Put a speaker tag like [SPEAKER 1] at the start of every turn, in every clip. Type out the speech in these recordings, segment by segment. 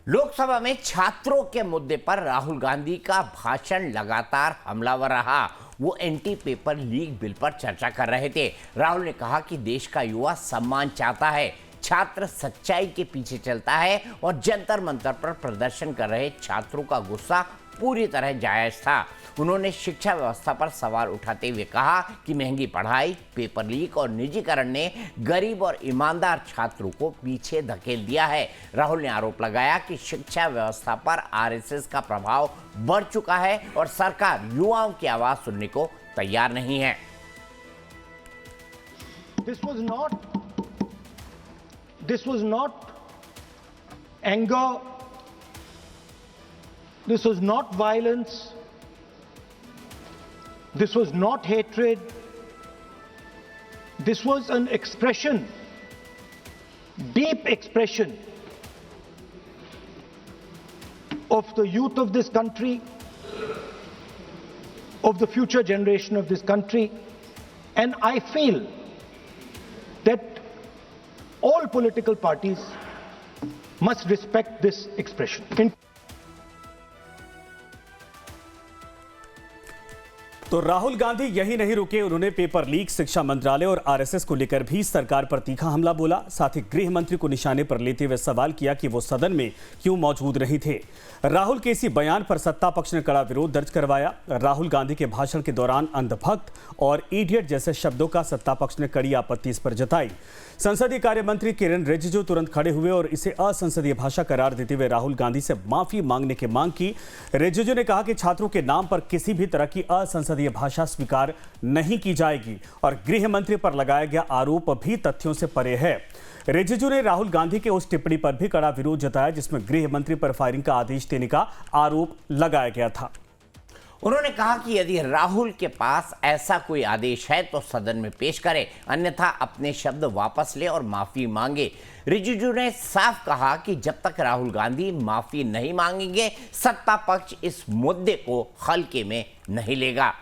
[SPEAKER 1] लोकसभा में छात्रों के मुद्दे पर राहुल गांधी का भाषण लगातार हमलावर रहा। वो एंटी पेपर लीक बिल पर चर्चा कर रहे थे। राहुल ने कहा कि देश का युवा सम्मान चाहता है, छात्र सच्चाई के पीछे चलता है और जंतर मंतर पर प्रदर्शन कर रहे छात्रों का गुस्सा पूरी तरह जायज था। उन्होंने शिक्षा व्यवस्था पर सवाल उठाते हुए कहा कि महंगी पढ़ाई, पेपर लीक और निजीकरण ने गरीब और ईमानदार छात्रों को पीछे धकेल दिया है। राहुल ने आरोप लगाया कि शिक्षा व्यवस्था पर आरएसएस का प्रभाव बढ़ चुका है और सरकार युवाओं की आवाज सुनने को तैयार नहीं है।
[SPEAKER 2] This was not anger. This was not violence. This was not hatred. This was an expression, deep expression of the youth of this country, of the future generation of this country. And I feel that all political parties must respect this expression.
[SPEAKER 3] तो राहुल गांधी यही नहीं रुके, उन्होंने paper leak, शिक्षा मंत्रालय और RSS को लेकर भी सरकार पर तीखा हमला बोला। साथ ही गृह मंत्री को निशाने पर लेते हुए सवाल किया कि वो सदन में क्यों मौजूद नहीं थे। राहुल के इसी बयान पर सत्ता पक्ष ने कड़ा विरोध दर्ज करवाया। राहुल गांधी के भाषण के दौरान अंधभक्त और इडियट जैसे शब्दों का सत्ता पक्ष ने कड़ी आपत्ति इस पर जताई। संसदीय कार्य मंत्री किरेन रिजिजू तुरंत खड़े हुए और इसे असंसदीय भाषा करार देते हुए राहुल गांधी से माफी मांगने की मांग की। रिजिजू ने कहा कि छात्रों के नाम पर किसी भी तरह की असंसदीय भाषा स्वीकार नहीं की जाएगी और गृह मंत्री पर लगाया गया आरोप भी तथ्यों से परे है। रिजिजू ने राहुल गांधी के उस टिप्पणी पर भी कड़ा विरोध जताया जिसमें गृह मंत्री पर फायरिंग का आदेश देने का आरोप लगाया गया था।
[SPEAKER 1] उन्होंने कहा कि यदि राहुल के पास ऐसा कोई आदेश है तो सदन में पेश करे, अन्यथा अपने शब्द वापस ले और माफी मांगे। रिजिजू ने साफ कहा कि जब तक राहुल गांधी माफी नहीं मांगेंगे, सत्ता पक्ष इस मुद्दे को हल्के में नहीं लेगा।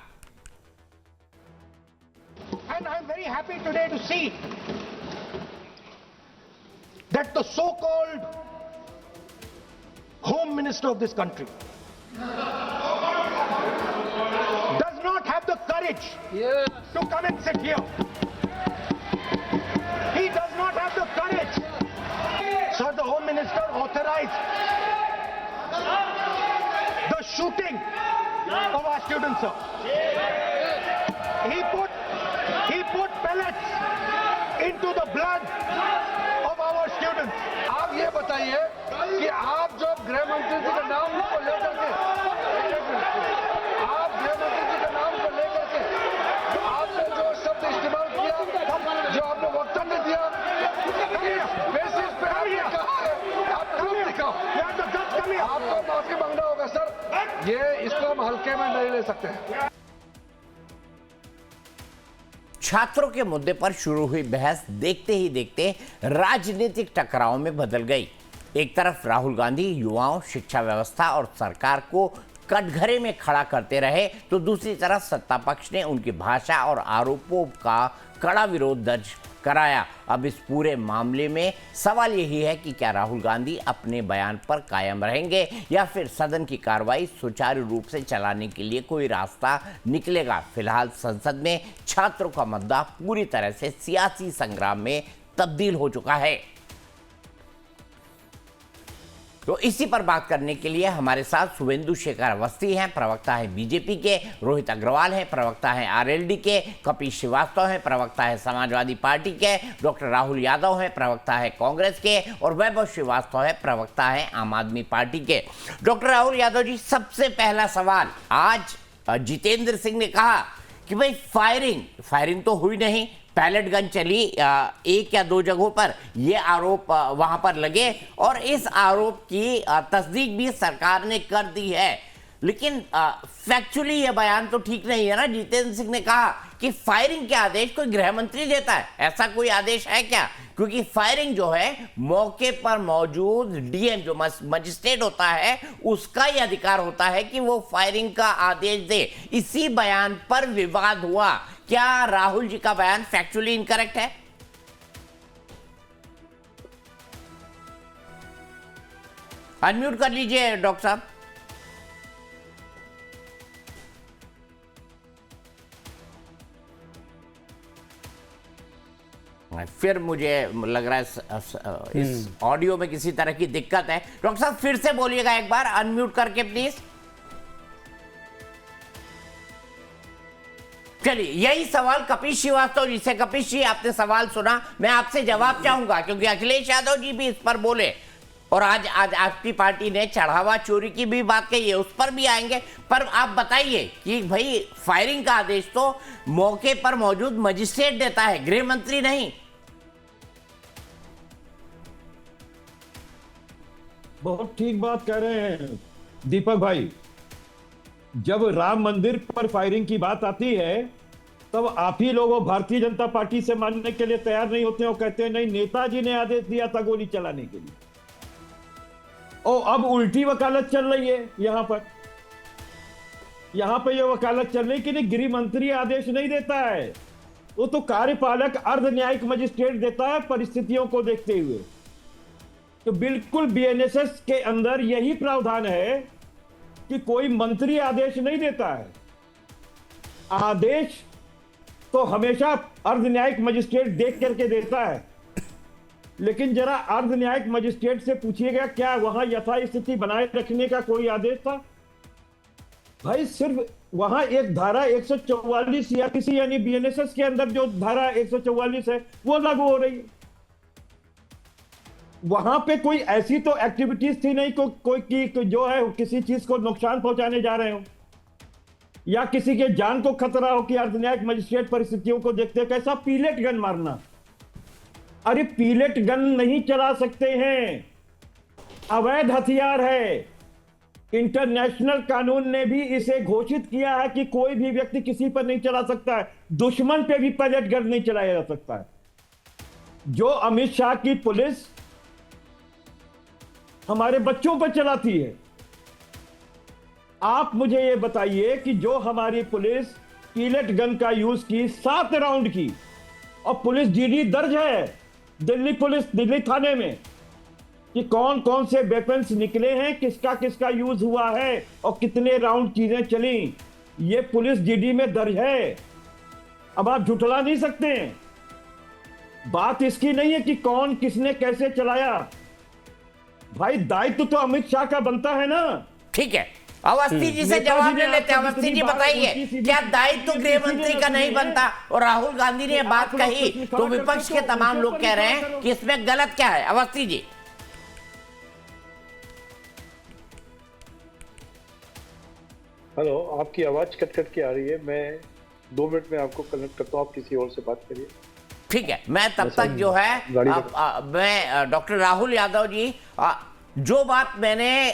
[SPEAKER 2] And I'm very happy today to see that the so-called Home Minister of this country does not have the courage to come and sit here. He does not have the courage. Sir, the Home Minister authorized the shooting of our students, sir. He put pellets into the blood of our students.
[SPEAKER 4] आप ये बताइए कि आप जो गृह मंत्री जी के नाम को लेकर के आपने जो शब्द इस्तेमाल किया, जो आपने वक्तव्य दिया, बेसिस पे आपने कहा है, आप प्रूफ दिखाओ। आपको माफी मांगना होगा सर, ये इसको हम हल्के में नहीं ले सकते हैं।
[SPEAKER 1] छात्रों के मुद्दे पर शुरू हुई बहस देखते ही देखते राजनीतिक टकराव में बदल गई। एक तरफ राहुल गांधी युवाओं, शिक्षा व्यवस्था और सरकार को कटघरे में खड़ा करते रहे, तो दूसरी तरफ सत्ता पक्ष ने उनकी भाषा और आरोपों का कड़ा विरोध दर्ज कराया। अब इस पूरे मामले में सवाल यही है कि क्या राहुल गांधी अपने बयान पर कायम रहेंगे या फिर सदन की कार्रवाई सुचारू रूप से चलाने के लिए कोई रास्ता निकलेगा। फिलहाल संसद में छात्रों का मुद्दा पूरी तरह से सियासी संग्राम में तब्दील हो चुका है। तो इसी पर बात करने के लिए हमारे साथ शुभेंदु शेखर अवस्थी हैं, प्रवक्ता है बीजेपी के, रोहित अग्रवाल हैं, प्रवक्ता है आरएलडी के, कपिल श्रीवास्तव हैं, प्रवक्ता है समाजवादी पार्टी के, डॉक्टर राहुल यादव हैं, प्रवक्ता है कांग्रेस के, और वैभव श्रीवास्तव है, प्रवक्ता है आम आदमी पार्टी के। डॉक्टर राहुल यादव जी, सबसे पहला सवाल, आज जितेंद्र सिंह ने कहा कि भाई फायरिंग तो हुई नहीं, पैलेट गन चली एक या दो जगहों पर, ये आरोप वहां पर लगे और इस आरोप की तस्दीक भी सरकार ने कर दी है। लेकिन फैक्चुअली यह बयान तो ठीक नहीं है ना। जितेंद्र सिंह ने कहा कि फायरिंग के आदेश कोई गृह मंत्री देता है, ऐसा कोई आदेश है क्या? क्योंकि फायरिंग जो है मौके पर मौजूद डीएम जो मजिस्ट्रेट होता है उसका ही अधिकार होता है कि वो फायरिंग का आदेश दे। इसी बयान पर विवाद हुआ। क्या राहुल जी का बयान फैक्चुअली इनकरेक्ट है? अनम्यूट कर लीजिए डॉक्टर साहब। फिर मुझे लग रहा है इस ऑडियो में किसी तरह की दिक्कत है। डॉक्टर साहब फिर से बोलिएगा एक बार अनम्यूट करके प्लीज। चलिए, यही सवाल कपिल श्रीवास्तव जी से। कपिल जी, आपने सवाल सुना, मैं आपसे जवाब चाहूंगा क्योंकि अखिलेश यादव जी भी इस पर बोले और आज आपकी पार्टी ने चढ़ावा चोरी की भी बात कही है, उस पर भी आएंगे। पर आप बताइए कि भाई फायरिंग का आदेश तो मौके पर मौजूद मजिस्ट्रेट देता है, गृह मंत्री नहीं।
[SPEAKER 5] बहुत ठीक बात कह रहे हैं दीपक भाई। जब राम मंदिर पर फायरिंग की बात आती है तब आप ही लोग भारतीय जनता पार्टी से मानने के लिए तैयार नहीं होते और कहते हैं नहीं, नेताजी ने आदेश दिया था गोली चलाने के लिए। और अब उल्टी वकालत चल रही है यहां पर यह वकालत चल रही कि नहीं, गृह मंत्री आदेश नहीं देता है, वो तो कार्यपालक अर्ध न्यायिक मजिस्ट्रेट देता है परिस्थितियों को देखते हुए। तो बिल्कुल बीएनएसएस के अंदर यही प्रावधान है कि कोई मंत्री आदेश नहीं देता है। आदेश तो हमेशा अर्ध न्यायिक मजिस्ट्रेट देख करके देता है। लेकिन जरा अर्ध न्यायिक मजिस्ट्रेट से पूछिएगा क्या वहां यथास्थिति बनाए रखने का कोई आदेश था? भाई सिर्फ वहां एक धारा 144 या किसी यानी बीएनएसएस के अंदर जो धारा 144 है वो लागू हो रही है। वहां पे कोई ऐसी तो एक्टिविटीज थी नहीं कोई की जो है किसी चीज को नुकसान पहुंचाने जा रहे हो या किसी के जान को खतरा हो कि अर्ध न्यायिक मजिस्ट्रेट परिस्थितियों को देखते कैसा पीलेट गन मारना। अरे पीलेट गन नहीं चला सकते हैं, अवैध हथियार है। इंटरनेशनल कानून ने भी इसे घोषित किया है कि कोई भी व्यक्ति किसी पर नहीं चला सकता है, दुश्मन पे भी पीलेट गन नहीं चलाया जा सकता है। जो अमित शाह की पुलिस हमारे बच्चों पर चलाती है, आप मुझे यह बताइए कि जो हमारी पुलिस पीलेट गन का यूज की 7 राउंड की और पुलिस जीडी दर्ज है दिल्ली थाने में कि कौन कौन से वेपन्स निकले हैं, किसका किसका यूज हुआ है और कितने राउंड चीजें चली, ये पुलिस जीडी में दर्ज है। अब आप झुठला नहीं सकते हैं। बात इसकी नहीं है कि कौन किसने कैसे चलाया। भाई दायित्व तो अमित शाह का बनता है ना।
[SPEAKER 1] ठीक है, अवस्थी जी से जवाब ले लेते हैं। अवस्थी जी बताइए, क्या दायित्व तो गृह मंत्री का नहीं बनता? और राहुल गांधी ने बात कही तो विपक्ष के तमाम लोग कह रहे हैं कि इसमें गलत क्या है? अवस्थी जी।
[SPEAKER 6] हेलो, आपकी आवाज कट कट के आ रही है। मैं 2 मिनट में आपको कनेक्ट करता हूँ, आप किसी और से बात करिए।
[SPEAKER 1] ठीक है, मैं तब तक जो है मैं डॉक्टर राहुल यादव जी, जो बात मैंने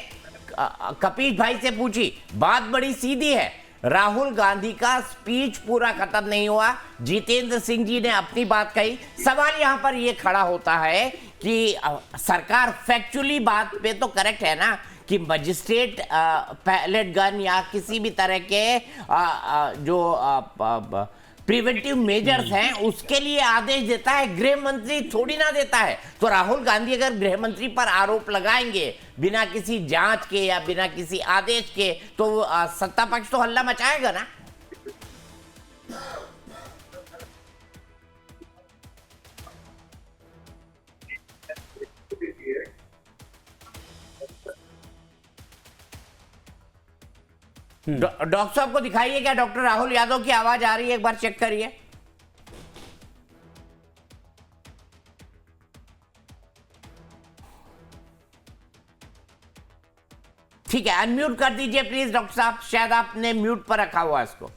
[SPEAKER 1] कपिल भाई से पूछी, बात बड़ी सीधी है। राहुल गांधी का स्पीच पूरा खत्म नहीं हुआ, जितेंद्र सिंह जी ने अपनी बात कही। सवाल यहां पर यह खड़ा होता है कि सरकार फैक्चुअली बात पे तो करेक्ट है ना कि मजिस्ट्रेट पैलेट गन या किसी भी तरह के जो प्रिवेंटिव मेजर्स हैं उसके लिए आदेश देता है, गृह मंत्री थोड़ी ना देता है। तो राहुल गांधी अगर गृह मंत्री पर आरोप लगाएंगे बिना किसी जांच के या बिना किसी आदेश के, तो सत्ता पक्ष तो हल्ला मचाएगा ना। डॉक्टर साहब को दिखाइए, क्या डॉक्टर राहुल यादव की आवाज आ रही है? एक बार चेक करिए। ठीक है, अनम्यूट कर दीजिए प्लीज डॉक्टर साहब, शायद आपने म्यूट पर रखा हुआ इसको।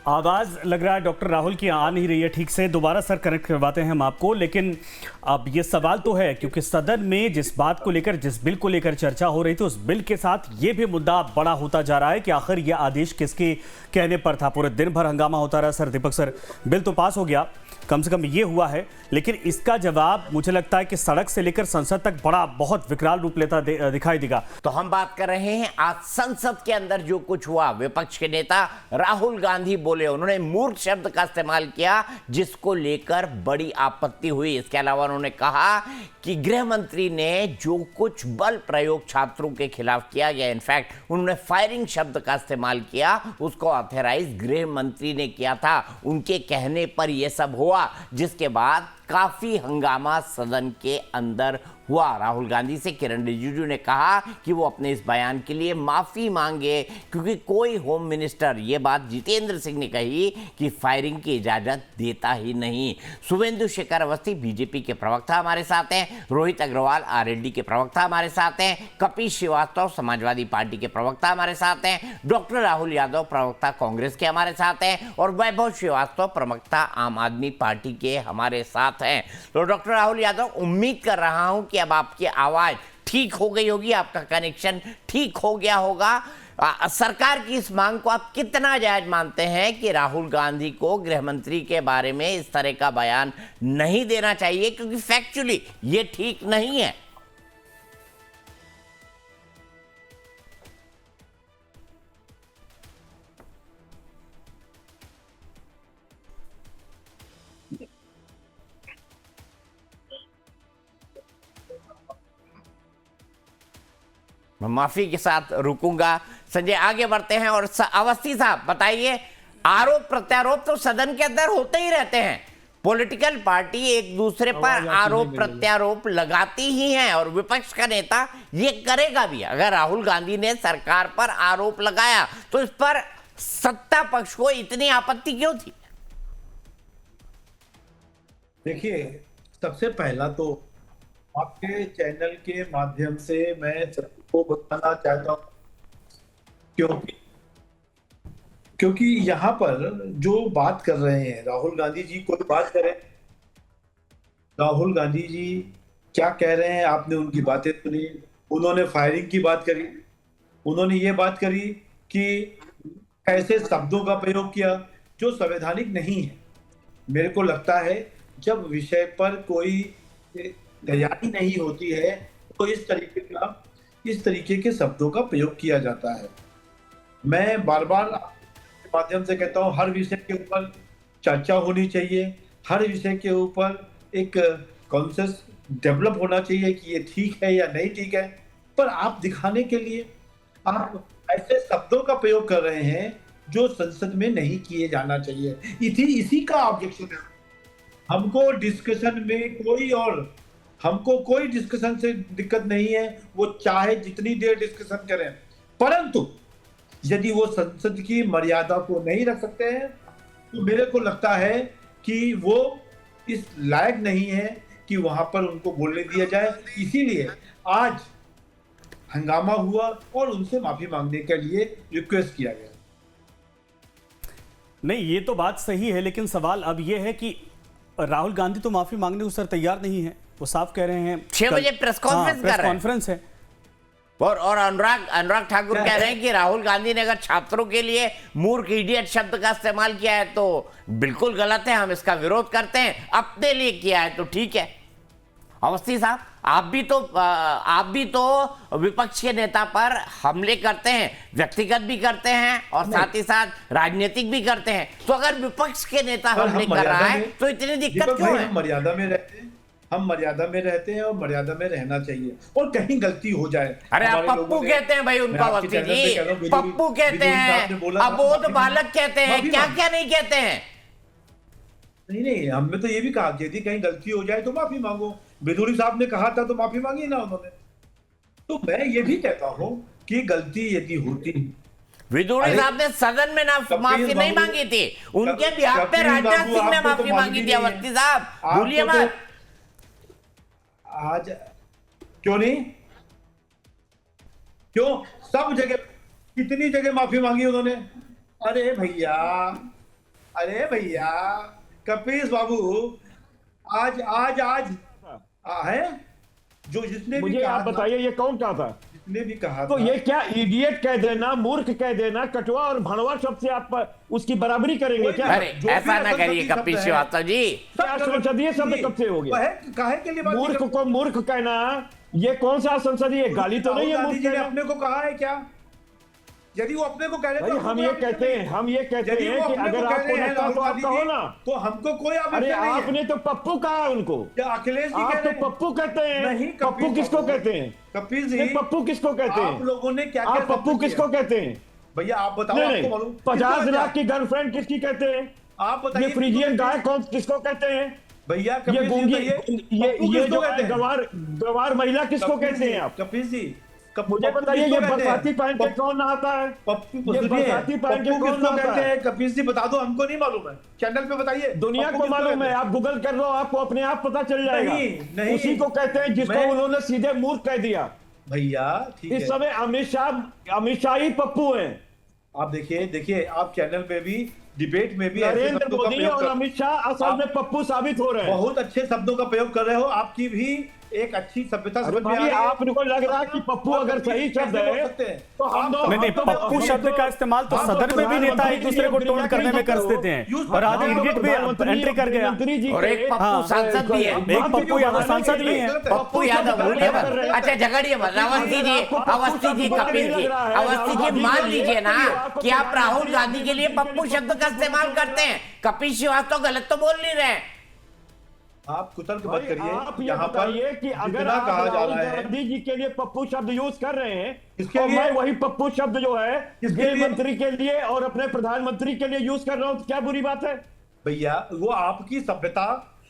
[SPEAKER 3] आवाज लग रहा है डॉक्टर राहुल की आ नहीं रही है ठीक से, दोबारा सर कनेक्ट करवाते हैं हम आपको। लेकिन अब ये सवाल तो है क्योंकि सदन में जिस बात को लेकर, जिस बिल को लेकर चर्चा हो रही थी, उस बिल के साथ ये भी मुद्दा बड़ा होता जा रहा है कि आखिर यह आदेश किसके कहने पर था। पूरे दिन भर हंगामा होता रहा। सर दीपक सर, बिल तो पास हो गया, कम से कम ये हुआ है। लेकिन इसका जवाब मुझे लगता है कि सड़क से लेकर संसद तक बड़ा बहुत विकराल रूप लेता दिखाई देगा।
[SPEAKER 1] तो हम बात कर रहे हैं आज संसद के अंदर जो कुछ हुआ। विपक्ष के नेता राहुल गांधी बोले, उन्होंने मूर्ख शब्द का इस्तेमाल किया जिसको लेकर बड़ी आपत्ति हुई। इसके अलावा उन्होंने कहा कि गृह मंत्री ने जो कुछ बल प्रयोग छात्रों के खिलाफ किया गया, इनफैक्ट उन्होंने फायरिंग शब्द का इस्तेमाल किया, उसको ऑथराइज गृह मंत्री ने किया था। उनके कहने पर यह सब हुआ, जिसके बाद काफी हंगामा सदन के अंदर हुआ। राहुल गांधी से किरण रिजिजू ने कहा कि वो अपने इस बयान के लिए माफी मांगे, क्योंकि कोई होम मिनिस्टर, ये बात जितेंद्र सिंह ने कही, कि फायरिंग की इजाजत देता ही नहीं। शुभेंदु शेखर अवस्थी बीजेपी के प्रवक्ता हमारे साथ हैं, रोहित अग्रवाल आरएलडी के प्रवक्ता हमारे साथ हैं, कपिल श्रीवास्तव समाजवादी पार्टी के प्रवक्ता हमारे साथ हैं, डॉक्टर राहुल यादव प्रवक्ता कांग्रेस के हमारे साथ हैं, और वैभव श्रीवास्तव प्रवक्ता आम आदमी पार्टी के हमारे साथ हैं। तो डॉक्टर राहुल यादव, उम्मीद कर रहा हूं कि अब आपकी आवाज ठीक हो गई होगी, आपका कनेक्शन ठीक हो गया होगा। सरकार की इस मांग को आप कितना जायज मानते हैं कि राहुल गांधी को गृह मंत्री के बारे में इस तरह का बयान नहीं देना चाहिए, क्योंकि फैक्चुअली ये ठीक नहीं है? मैं माफी के साथ रुकूंगा। संजय, आगे बढ़ते हैं। और अवस्थी साहब बताइए, आरोप प्रत्यारोप तो सदन के अंदर होते ही रहते हैं। पॉलिटिकल पार्टी एक दूसरे पर आरोप प्रत्यारोप लगाती ही हैं, और विपक्ष का नेता ये करेगा भी। अगर राहुल गांधी ने सरकार पर आरोप लगाया तो इस पर सत्ता पक्ष को इतनी आपत्ति क्यों थी?
[SPEAKER 7] देखिए, सबसे पहला तो आपके चैनल के माध्यम से मैं सबको बताना चाहता हूं, क्योंकि यहाँ पर जो बात कर रहे हैं राहुल गांधी जी, कोई बात करें, राहुल गांधी जी क्या कह रहे हैं, आपने उनकी बातें सुनी। उन्होंने फायरिंग की बात करी, उन्होंने ये बात करी कि ऐसे शब्दों का प्रयोग किया जो संवैधानिक नहीं है। मेरे को लगता है जब विषय पर कोई तैयारी नहीं होती है तो इस तरीके के शब्दों का प्रयोग किया जाता है। मैं बार बार माध्यम से कहता हूं, हर विषय के ऊपर चर्चा होनी चाहिए, हर विषय के ऊपर एक कॉन्सेंसस डेवलप होना चाहिए कि ये ठीक है या नहीं ठीक है। पर आप दिखाने के लिए आप ऐसे शब्दों का प्रयोग कर रहे हैं जो संसद में नहीं किए जाना चाहिए। इसी का ऑब्जेक्शन है। हमको डिस्कशन में हमको कोई डिस्कशन से दिक्कत नहीं है, वो चाहे जितनी देर डिस्कशन करें, परंतु यदि वो संसद की मर्यादा को नहीं रख सकते हैं तो मेरे को लगता है कि वो इस लायक नहीं है कि वहां पर उनको बोलने दिया जाए। इसीलिए आज हंगामा हुआ और उनसे माफी मांगने के लिए रिक्वेस्ट किया गया।
[SPEAKER 3] नहीं, ये तो बात सही है, लेकिन सवाल अब ये है कि राहुल गांधी तो माफी मांगने को सर तैयार नहीं है। वो साफ कह रहे हैं
[SPEAKER 1] 6 बजे प्रेस कॉन्फ्रेंस
[SPEAKER 3] है।
[SPEAKER 1] और अनुराग ठाकुर कह रहे हैं कि राहुल गांधी ने अगर छात्रों के लिए मूर्ख, इडियट शब्द का इस्तेमाल किया है तो बिल्कुल गलत है, हम इसका विरोध करते हैं। अपने लिए किया है तो ठीक है। अवस्थी साहब, आप भी तो विपक्ष के नेता पर हमले करते हैं, व्यक्तिगत भी करते हैं और साथ ही साथ राजनीतिक भी करते हैं। तो अगर विपक्ष के नेता हमले कर रहा है तो इतनी दिक्कत क्यों है?
[SPEAKER 7] हम मर्यादा में रहते हैं और मर्यादा में रहना चाहिए। और कहीं गलती हो जाए,
[SPEAKER 1] अरे आप पप्पू कहते हैं भाई उनको, अवस्थी जी पप्पू कहते हैं, अबोध बालक कहते हैं, क्या क्या नहीं कहते हैं।
[SPEAKER 7] नहीं, हमने तो ये भी कहा कि यदि कहीं गलती हो जाए तो माफी मांगो। बिदुरी साहब ने कहा था तो माफी मांगी ना उन्होंने। तो मैं ये भी कहता हूं कि गलती यदि होती,
[SPEAKER 1] विदुरी साहब ने सदन में ना माफी नहीं मांगी थी, उनके बिहाफ पे राजनाथ सिंह ने माफी मांगी थी। अवस्थी साहब भूलिए मत।
[SPEAKER 7] आज क्यों नहीं, क्यों सब जगह, कितनी जगह माफी मांगी उन्होंने। अरे भैया कपीस बाबू, आज है जो जिसने भी
[SPEAKER 5] मुझे
[SPEAKER 7] कहा
[SPEAKER 5] आप
[SPEAKER 7] था,
[SPEAKER 5] बताइए ये कौन कहा था?
[SPEAKER 7] जिसने भी कहा
[SPEAKER 5] तो
[SPEAKER 7] था,
[SPEAKER 5] ये क्या इडियट कह देना, मूर्ख कह देना, कटुआ और भड़वा शब्द से आप उसकी बराबरी करेंगे क्या?
[SPEAKER 1] अरे
[SPEAKER 7] जो भी
[SPEAKER 1] ऐसा ना करिए
[SPEAKER 7] असंसदीय शब्द
[SPEAKER 1] कपिल
[SPEAKER 7] है,
[SPEAKER 1] श्रीवास्तव जी।
[SPEAKER 5] क्या संसदीय शब्द कब से हो गया?
[SPEAKER 7] काहे के लिए बात नहीं
[SPEAKER 5] मूर्ख
[SPEAKER 7] कर-
[SPEAKER 5] को मूर्ख कहना ये कौन सा संसदीय गाली तो नहीं है?
[SPEAKER 7] राहुल गांधी
[SPEAKER 5] मूर्ख
[SPEAKER 7] जी ने
[SPEAKER 5] कहना?
[SPEAKER 7] अपने को कहा है क्या? यदि वो अपने को कह रहे
[SPEAKER 5] भाई हम ये कहते हैं
[SPEAKER 7] यदि वो
[SPEAKER 5] कि
[SPEAKER 7] अपने
[SPEAKER 5] अगर
[SPEAKER 7] को कह
[SPEAKER 5] आपको
[SPEAKER 7] रहे हैं
[SPEAKER 5] लगता
[SPEAKER 7] राहुल
[SPEAKER 5] तो आप
[SPEAKER 7] गांधी
[SPEAKER 5] कहो
[SPEAKER 7] जी,
[SPEAKER 5] ना।
[SPEAKER 7] तो हमको कोई
[SPEAKER 5] अरे
[SPEAKER 7] आवेदन नहीं है।
[SPEAKER 5] आपने तो पप्पू कहा उनको।
[SPEAKER 7] क्या अखिलेश जी कह
[SPEAKER 5] आप
[SPEAKER 7] रहे
[SPEAKER 5] तो
[SPEAKER 7] हैं?
[SPEAKER 5] पप्पू कहते हैं।
[SPEAKER 7] नहीं,
[SPEAKER 5] पप्पू
[SPEAKER 7] कपिल
[SPEAKER 5] किसको
[SPEAKER 7] बाबू,
[SPEAKER 5] कहते हैं?
[SPEAKER 7] कपिल जी,
[SPEAKER 5] नहीं, पप्पू किसको कहते हैं?
[SPEAKER 7] आप लोगों ने क्या
[SPEAKER 5] आप पप्पू किसको कहते हैं?
[SPEAKER 7] भैया आप बताओ,
[SPEAKER 5] नहीं
[SPEAKER 7] आपको
[SPEAKER 5] नहीं,
[SPEAKER 7] मालूम
[SPEAKER 5] 50 लाख की गर्लफ्रेंड किसकी कहते हैं?
[SPEAKER 7] आप बताइए।
[SPEAKER 5] ये फ्रीजियन गाय कौन किसको कहते हैं?
[SPEAKER 7] भैया
[SPEAKER 5] ये
[SPEAKER 7] कपिल जी
[SPEAKER 5] गूंगी
[SPEAKER 7] बताइए, पप्पू
[SPEAKER 5] ये
[SPEAKER 7] किसको
[SPEAKER 5] जो
[SPEAKER 7] कहते हैं?
[SPEAKER 5] गवार महिला किसको
[SPEAKER 7] कपिल
[SPEAKER 5] कहते
[SPEAKER 7] जी,
[SPEAKER 5] हैं आप?
[SPEAKER 7] कपिल जी,
[SPEAKER 5] मुझे
[SPEAKER 7] पप्पू
[SPEAKER 5] बताइए
[SPEAKER 7] किसको
[SPEAKER 5] ये
[SPEAKER 7] कहते हैं?
[SPEAKER 5] बरसाती पहन के कौन नहाता है?
[SPEAKER 7] पप्पू
[SPEAKER 5] ये
[SPEAKER 7] सुनिए,
[SPEAKER 5] बरसाती पहन के
[SPEAKER 7] पप्पू
[SPEAKER 5] कौन
[SPEAKER 7] किसको
[SPEAKER 5] नहाता
[SPEAKER 7] कहते
[SPEAKER 5] है?
[SPEAKER 7] हैं? कपिल जी बता दो, हमको नहीं मालूम है, चैनल पे बताइए।
[SPEAKER 5] दुनिया
[SPEAKER 7] पप्पू
[SPEAKER 5] को
[SPEAKER 7] किसको
[SPEAKER 5] मालूम
[SPEAKER 7] कहते
[SPEAKER 5] है,
[SPEAKER 7] हैं?
[SPEAKER 5] आप गूगल कर लो, आपको अपने आप पता चल जाएगा।
[SPEAKER 7] नहीं,
[SPEAKER 5] उसी को कहते हैं जिसको
[SPEAKER 7] मैं-
[SPEAKER 5] उन्होंने सीधे मूर्ख कह दिया।
[SPEAKER 7] भैया ठीक
[SPEAKER 5] इस
[SPEAKER 7] है,
[SPEAKER 5] समय अमित शाह ही पप्पू हैं।
[SPEAKER 7] आप देखिए आप चैनल पे भी, डिबेट में भी ऐसे
[SPEAKER 5] नरेंद्र
[SPEAKER 7] शब्दों का
[SPEAKER 5] मोदी
[SPEAKER 7] प्रयोग
[SPEAKER 5] और
[SPEAKER 7] कर,
[SPEAKER 5] अमित शाह असल
[SPEAKER 7] आप-
[SPEAKER 5] में पप्पू साबित हो रहे हैं।
[SPEAKER 7] बहुत अच्छे शब्दों का प्रयोग कर रहे हो। आपकी भी एक अच्छी सभ्यता
[SPEAKER 5] अरे
[SPEAKER 7] समझ में आ
[SPEAKER 5] भाई
[SPEAKER 7] रही है।
[SPEAKER 5] आपको लग रहा है कि पप्पू अगर सही शब्द
[SPEAKER 7] कैसे बोल
[SPEAKER 5] है
[SPEAKER 7] सकते हैं?
[SPEAKER 5] तो हम
[SPEAKER 7] आप-
[SPEAKER 5] तो
[SPEAKER 3] नहीं, पप्पू शब्द का इस्तेमाल तो सदन में भी नेता एक दूसरे को टोन करने में कर देते हैं, और आज इडियट भी एंट्री कर गया।
[SPEAKER 1] और एक पप्पू सांसद भी है।
[SPEAKER 3] एक पप्पू यादव सांसद भी हैं।
[SPEAKER 1] पप्पू यादव भूलिए मत। अच्छा झगड़िए मत। अवस्थी जी, कपिल जी, अवस्थी जी मान लीजिए ना कि आप राहुल गांधी के लिए पप्पू शब्द का इस्तेमाल करते हैं, कपिल श्रीवास्तव गलत तो बोल नहीं रहे।
[SPEAKER 7] आप कुतर्क
[SPEAKER 5] भाई,
[SPEAKER 7] मत करिए।
[SPEAKER 5] आप ये
[SPEAKER 7] यहाँ पर
[SPEAKER 5] बताइए कि अगर
[SPEAKER 7] जितना
[SPEAKER 5] आप
[SPEAKER 7] कहा जा
[SPEAKER 5] राहुल
[SPEAKER 7] रहा है,
[SPEAKER 5] गांधी जी के लिए पप्पू शब्द यूज कर रहे हैं
[SPEAKER 7] किसके
[SPEAKER 5] और
[SPEAKER 7] लिए?
[SPEAKER 5] मैं वही पप्पू शब्द जो है
[SPEAKER 7] किसके
[SPEAKER 5] गृह
[SPEAKER 7] लिए?
[SPEAKER 5] मंत्री के लिए और अपने प्रधानमंत्री के लिए यूज कर रहा हूं, तो क्या बुरी बात है?
[SPEAKER 7] भैया वो आपकी सभ्यता,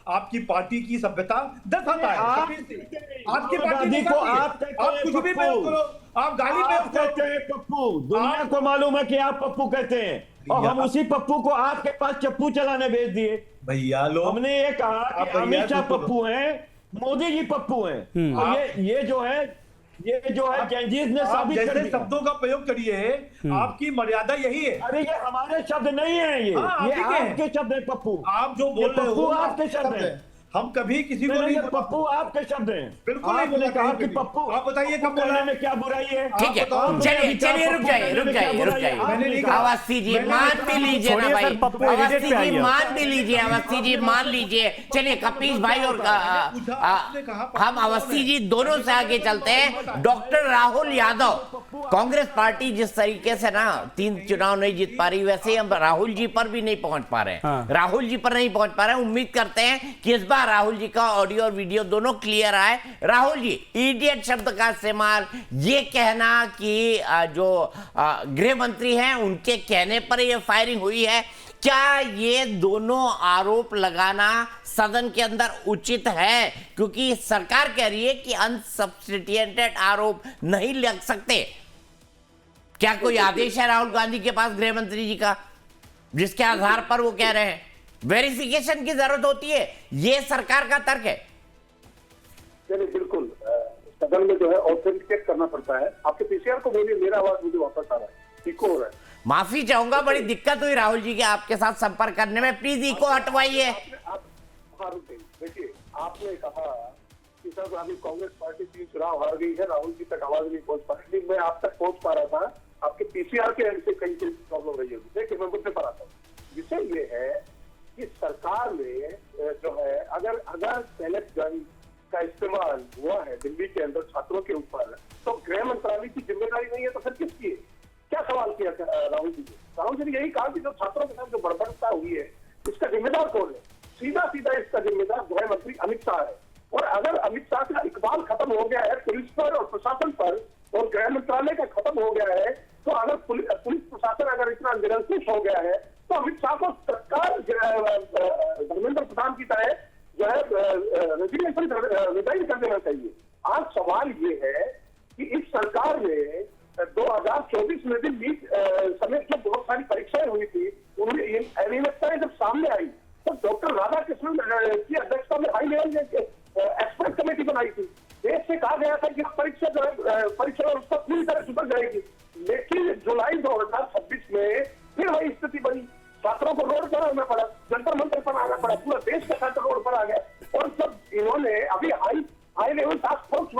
[SPEAKER 7] आपकी पार्टी की सभ्यता दर्शाता है।
[SPEAKER 5] आप
[SPEAKER 7] कपिल जी,
[SPEAKER 5] कहते हैं,
[SPEAKER 7] आपकी
[SPEAKER 5] राहुल
[SPEAKER 7] पार्टी
[SPEAKER 5] गांधी को
[SPEAKER 7] दिखाती है।
[SPEAKER 5] आप कहते
[SPEAKER 7] आप
[SPEAKER 5] हैं
[SPEAKER 7] कुछ भी
[SPEAKER 5] पप्पू।
[SPEAKER 7] प्रयोग करो, आप गाली
[SPEAKER 5] आप
[SPEAKER 7] प्रयोग
[SPEAKER 5] कहते
[SPEAKER 7] करो।
[SPEAKER 5] हैं पप्पू, दुनिया को मालूम है कि आप पप्पू कहते हैं, और
[SPEAKER 7] भैया,
[SPEAKER 5] हम उसी पप्पू को आपके पास चप्पू चलाने भेज दिए।
[SPEAKER 7] भैया लोग,
[SPEAKER 5] हमने ये कहा
[SPEAKER 7] आप
[SPEAKER 5] कि
[SPEAKER 7] भैया
[SPEAKER 5] अमित शाह
[SPEAKER 7] चुप करो।
[SPEAKER 5] पप्पू हैं, मोदी जी पप्पू हैं, और ये जो है गैंजीज ने
[SPEAKER 7] आप
[SPEAKER 5] साबित कर
[SPEAKER 7] जैसे
[SPEAKER 5] दिया।
[SPEAKER 7] शब्दों का प्रयोग करिए, आपकी मर्यादा यही है।
[SPEAKER 5] अरे ये हमारे शब्द नहीं है, ये
[SPEAKER 7] हाँ, आप
[SPEAKER 5] ये
[SPEAKER 7] ही के हैं।
[SPEAKER 5] आपके शब्द है पप्पू।
[SPEAKER 7] आप जो बोल रहे
[SPEAKER 5] पप्पू
[SPEAKER 7] हो
[SPEAKER 5] आपके शब्द हैं।
[SPEAKER 7] हम कभी किसी को
[SPEAKER 5] नहीं,
[SPEAKER 7] नहीं
[SPEAKER 5] ये पप्पू आपके शब्द हैं।
[SPEAKER 7] बिल्कुल नहीं
[SPEAKER 5] आपने
[SPEAKER 7] बोला
[SPEAKER 5] कहा
[SPEAKER 7] कहीं
[SPEAKER 5] कि
[SPEAKER 7] पे भी।
[SPEAKER 5] पप्पू,
[SPEAKER 7] आप बताइए कब
[SPEAKER 5] पप्पू
[SPEAKER 7] बोला?
[SPEAKER 5] कहने में क्या बुराई है?
[SPEAKER 1] ठीक है,
[SPEAKER 7] बताओ।
[SPEAKER 1] चलिए रुक जाइए।
[SPEAKER 7] मैंने नहीं कहा।
[SPEAKER 1] अवस्थी जी
[SPEAKER 7] मैंने
[SPEAKER 1] मान
[SPEAKER 7] नहीं
[SPEAKER 1] भी
[SPEAKER 7] कहा।
[SPEAKER 1] लीजिए ना
[SPEAKER 3] छोड़िए
[SPEAKER 1] भाई,
[SPEAKER 3] सर, पप्पू एडिट
[SPEAKER 1] अवस्थी
[SPEAKER 3] पे
[SPEAKER 1] जी
[SPEAKER 3] आइए।
[SPEAKER 1] मान भी लीजिए, अवस्थी जी मान लीजिए। चलिए कपिल भाई और हम अवस्थी जी दोनों से आगे चलते हैं। डॉक्टर राहुल यादव, कांग्रेस पार्टी जिस तरीके से ना 3 चुनाव नहीं जीत पा रही, वैसे ही हम राहुल जी पर भी नहीं पहुंच पा रहे हैं।
[SPEAKER 3] हाँ।
[SPEAKER 1] राहुल जी पर नहीं पहुंच पा रहे हैं। उम्मीद करते हैं कि इस बार राहुल जी का ऑडियो और वीडियो दोनों क्लियर आए। राहुल जी, इडियट शब्द का इस्तेमाल, ये कहना कि जो गृह मंत्री हैं उनके कहने पर ये फायरिंग हुई है, क्या ये दोनों आरोप लगाना सदन के अंदर उचित है? क्योंकि सरकार कह रही है कि अनसब्स्टिट्यूटेड आरोप नहीं लग सकते। क्या कोई आदेश है राहुल गांधी के पास गृह मंत्री जी का जिसके आधार पर वो कह रहे हैं? वेरिफिकेशन की जरूरत होती है, ये सरकार का तर्क है।
[SPEAKER 8] चलिए बिल्कुल, सदन में जो है ऑथेंटिकेट करना पड़ता है। आपके पीसीआर को बोलिए, मेरा आवाज मुझे वापस आ रहा है, इको हो रहा है।
[SPEAKER 1] माफी चाहूंगा, बड़ी दिक्कत हुई राहुल जी के आपके साथ संपर्क करने में, प्लीज इको हटवाइए।
[SPEAKER 8] देखिए, आपने कहा कि सर अभी कांग्रेस पार्टी 3 चुनाव हार गई है, राहुल जी तक आवाज नहीं पहुंच पा रही। मैं आप तक पहुंच पा रहा था, आपके पीसीआर के एंड से कहीं से प्रॉब्लम रही होगी। देखिए मैं मुद्दे पर आता हूँ। विषय ये है कि सरकार ने जो है, अगर पैलेट गन का इस्तेमाल हुआ है दिल्ली के अंदर छात्रों के ऊपर, तो गृह मंत्रालय की जिम्मेदारी नहीं है तो फिर किसकी है? क्या सवाल किया राहुल जी ने? राहुल जी ने यही कहा कि जो छात्रों के साथ जो बर्बरता हुई है, इसका जिम्मेदार कौन है? सीधा सीधा इसका जिम्मेदार गृह मंत्री अमित शाह है। और अगर अमित शाह का इकबाल खत्म हो गया है पुलिस पर और प्रशासन पर, और गृह मंत्रालय का खत्म हो गया है, तो अगर पुलिस प्रशासन अगर इतना निरंकुश हो गया है, तो अमित शाह को तत्काल धर्मेंद्र प्रधान की तरह जो है रेजिग्नेशन रिजाइन कर देना चाहिए। आज सवाल ये है कि इस सरकार ने 2024 में भी नीट समेत जो बहुत सारी परीक्षाएं हुई थी, उनमें अनियमितताएं जब सामने आई, तो डॉक्टर राधाकृष्णन की अध्यक्षता में हाई लेवल एक्सपर्ट कमेटी बनाई थी। देश से कहा गया था कि परीक्षा जो है परीक्षा उसका पूरी तरह सुधर जाएगी, लेकिन जुलाई 2026 में फिर वही स्थिति बनी। छात्रों को रोड पर आना पड़ा, जंतर मंतर पर आना पड़ा, पूरा देश का छात्र रोड पर आ गया। और जब इन्होंने अभी हाई लेवल टास्क फोर्स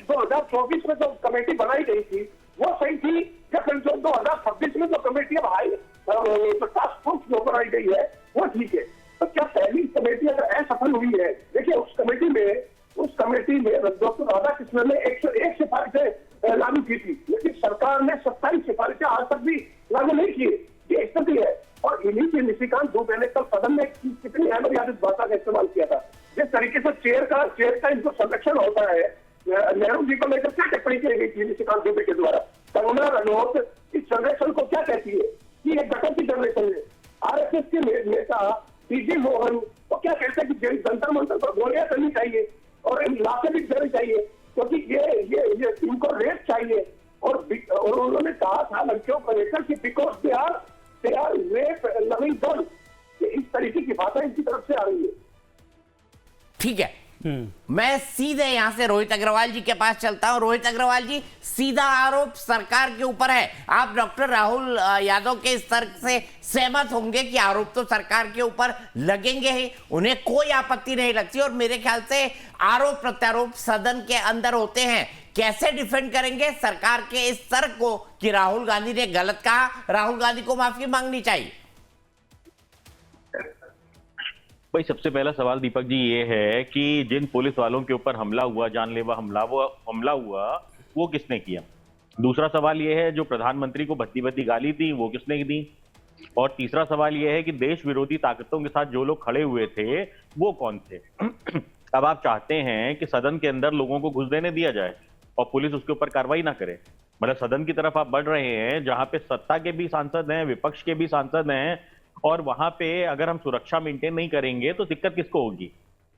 [SPEAKER 8] 2024 में जो कमेटी बनाई गई थी वो सही थी, या फिर जो 2026 में जो कमेटी अब हाई टास्क फोर्स जो बनाई गई है वो ठीक है? तो क्या पहली कमेटी अगर असफल हुई है, देखिए उस कमेटी में डॉक्टर राधाकृष्णन ने 101 सिफारिशें लागू की थी, लेकिन सरकार ने 27 सिफारिशें आज तक भी लागू नहीं की। ये स्थिति है। और इन्हीं के निशिकांत दुबे ने कल सदन में कितनी अमर्यादित भाषा का इस्तेमाल किया था। जिस तरीके से चेयर का इनको संरक्षण होता है, नेहरू जी को लेकर क्या टिप्पणी की गई थी निशिकांत दुबे के द्वारा? कंगना रनौत इस जनरेशन को क्या कहती है कि ये गठन की जनरेशन है। आरएसएस के नेता पीजी मोहन तो क्या कहते हैं कि जंतर मंतर पर गोलियां करनी चाहिए और लाशें भी देनी चाहिए, क्योंकि ये इनको रेप चाहिए। और उन्होंने कहा था लड़कियों को लेकर कि because they are rape loving girl, इस तरीके की बातें इनकी तरफ से आ रही है।
[SPEAKER 1] ठीक है, मैं सीधे यहां से रोहित अग्रवाल जी के पास चलता हूं। रोहित अग्रवाल जी, सीधा आरोप सरकार के ऊपर है। आप डॉक्टर राहुल यादव के इस तर्क से सहमत होंगे कि आरोप तो सरकार के ऊपर लगेंगे ही, उन्हें कोई आपत्ति नहीं लगती, और मेरे ख्याल से आरोप प्रत्यारोप सदन के अंदर होते हैं। कैसे डिफेंड करेंगे सरकार के इस तर्क को कि राहुल गांधी ने गलत कहा, राहुल गांधी को माफी मांगनी चाहिए?
[SPEAKER 9] भाई, सबसे पहला सवाल दीपक जी ये है कि जिन पुलिस वालों के ऊपर हमला हुआ, जानलेवा हमला हुआ, वो किसने किया? दूसरा सवाल ये है जो प्रधानमंत्री को भद्दी गाली दी वो किसने दी? और तीसरा सवाल ये है कि देश विरोधी ताकतों के साथ जो लोग खड़े हुए थे वो कौन थे? अब आप चाहते हैं कि सदन के अंदर लोगों को घुस देने दिया जाए और पुलिस उसके ऊपर कार्रवाई ना करे। मतलब सदन की तरफ आप बढ़ रहे हैं जहां पे सत्ता के भी सांसद हैं, विपक्ष के भी सांसद हैं, और वहां पे अगर हम सुरक्षा मेंटेन नहीं करेंगे तो दिक्कत किसको होगी?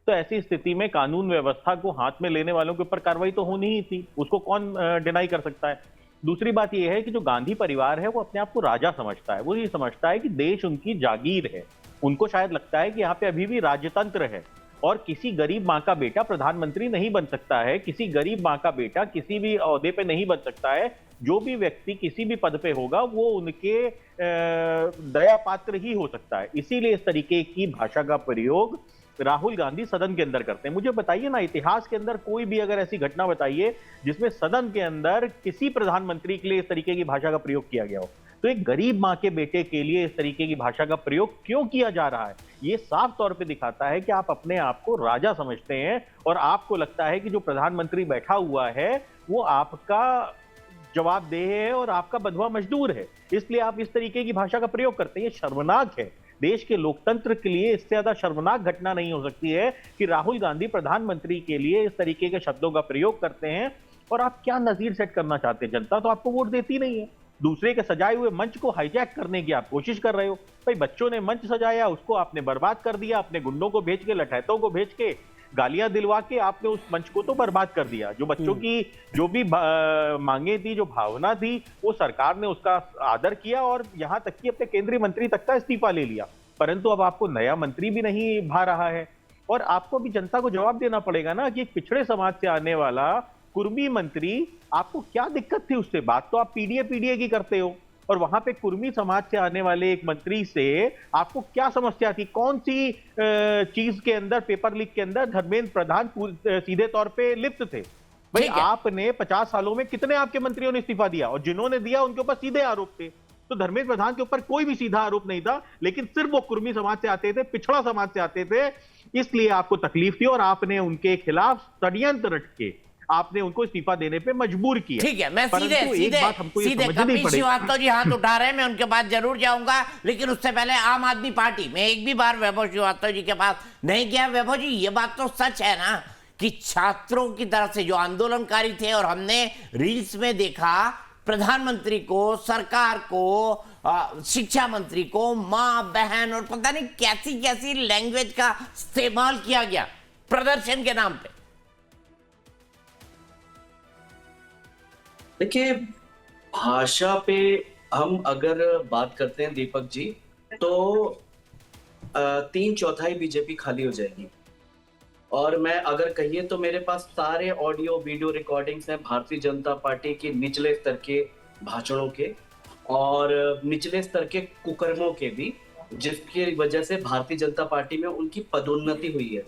[SPEAKER 9] तो ऐसी स्थिति में कानून व्यवस्था को हाथ में लेने वालों के ऊपर कार्रवाई तो होनी ही थी, उसको कौन डिनाई कर सकता है? दूसरी बात यह है कि जो गांधी परिवार है वो अपने आप को राजा समझता है, वो ये समझता है कि देश उनकी जागीर है। उनको शायद लगता है कि यहाँ पे अभी भी राजतंत्र है और किसी गरीब माँ का बेटा प्रधानमंत्री नहीं बन सकता है, किसी गरीब माँ का बेटा किसी भी ओहदे पे नहीं बन सकता है। जो भी व्यक्ति किसी भी पद पे होगा वो उनके दया पात्र ही हो सकता है। इसीलिए इस तरीके की भाषा का प्रयोग राहुल गांधी सदन के अंदर करते हैं। मुझे बताइए ना, इतिहास के अंदर कोई भी अगर ऐसी घटना बताइए जिसमें सदन के अंदर किसी प्रधानमंत्री के लिए इस तरीके की भाषा का प्रयोग किया गया हो। तो एक गरीब माँ के बेटे के लिए इस तरीके की भाषा का प्रयोग क्यों किया जा रहा है? ये साफ तौर पे दिखाता है कि आप अपने आप को राजा समझते हैं और आपको लगता है कि जो प्रधानमंत्री बैठा हुआ है वो आपका जवाबदेह है और आपका बंधुआ मजदूर है, इसलिए आप इस तरीके की भाषा का प्रयोग करते हैं। ये शर्मनाक है। देश के लोकतंत्र के लिए इससे ज्यादा शर्मनाक घटना नहीं हो सकती है कि राहुल गांधी प्रधानमंत्री के लिए इस तरीके के शब्दों का प्रयोग करते हैं। और आप क्या नजीर सेट करना चाहते हैं? जनता तो आपको वोट देती नहीं है। दूसरे के सजाए हुए मंच को हाईजैक करने की आप कोशिश कर रहे हो। भाई, बच्चों ने मंच सजाया, उसको आपने बर्बाद कर दिया, अपने गुंडों को भेज के, लठैतों को भेज के, गालियां दिलवा के आपने उस मंच को तो बर्बाद कर दिया। जो बच्चों की जो भी मांगे थी, जो भावना थी, वो सरकार ने उसका आदर किया और यहां तक कि अपने केंद्रीय मंत्री तक का इस्तीफा ले लिया। परंतु अब आपको नया मंत्री भी नहीं भा रहा है और आपको भी जनता को जवाब देना पड़ेगा ना कि एक पिछड़े समाज से आने वाला कुर्मी मंत्री, आपको क्या दिक्कत थी उससे? बात तो आप पीडीए की करते हो और वहां पे कुर्मी समाज से आने वाले एक मंत्री से आपको क्या समस्या थी? कौन सी चीज के अंदर, पेपर लीक के अंदर धर्मेंद्र प्रधान सीधे तौर पे लिप्त थे? भाई, आपने 50 सालों में कितने आपके मंत्रियों ने इस्तीफा दिया और जिन्होंने दिया उनके ऊपर सीधे आरोप थे। तो धर्मेंद्र प्रधान के ऊपर कोई भी सीधा आरोप नहीं था, लेकिन सिर्फ वो कुर्मी समाज से आते थे, पिछड़ा समाज से आते थे, इसलिए आपको तकलीफ थी और आपने उनके खिलाफ षड्यंत्र रच के आपने उनको इस्तीफा देने पे मजबूर किया।
[SPEAKER 1] ठीक है, मैं सीधे कपिल श्रीवास्तव जी हाथ उठा रहे हैं, मैं उनके पास जरूर जाऊंगा, लेकिन उससे पहले आम आदमी पार्टी में एक भी बार वैभव श्रीवास्तव जी के पास नहीं गया। वैभव जी, ये बात तो सच है ना कि छात्रों की तरफ से जो आंदोलनकारी थे, और हमने रील्स में देखा प्रधानमंत्री को, सरकार को, शिक्षा मंत्री को मां बहन और पता नहीं कैसी कैसी लैंग्वेज का इस्तेमाल किया गया प्रदर्शन के नाम पे।
[SPEAKER 10] देखिए, भाषा पे हम अगर बात करते हैं दीपक जी, तो 3/4 बीजेपी खाली हो जाएगी। और मैं अगर कहिए तो मेरे पास सारे ऑडियो वीडियो रिकॉर्डिंग्स हैं भारतीय जनता पार्टी के निचले स्तर के भाषणों के और निचले स्तर के कुकर्मों के भी, जिसकी वजह से भारतीय जनता पार्टी में उनकी पदोन्नति हुई है।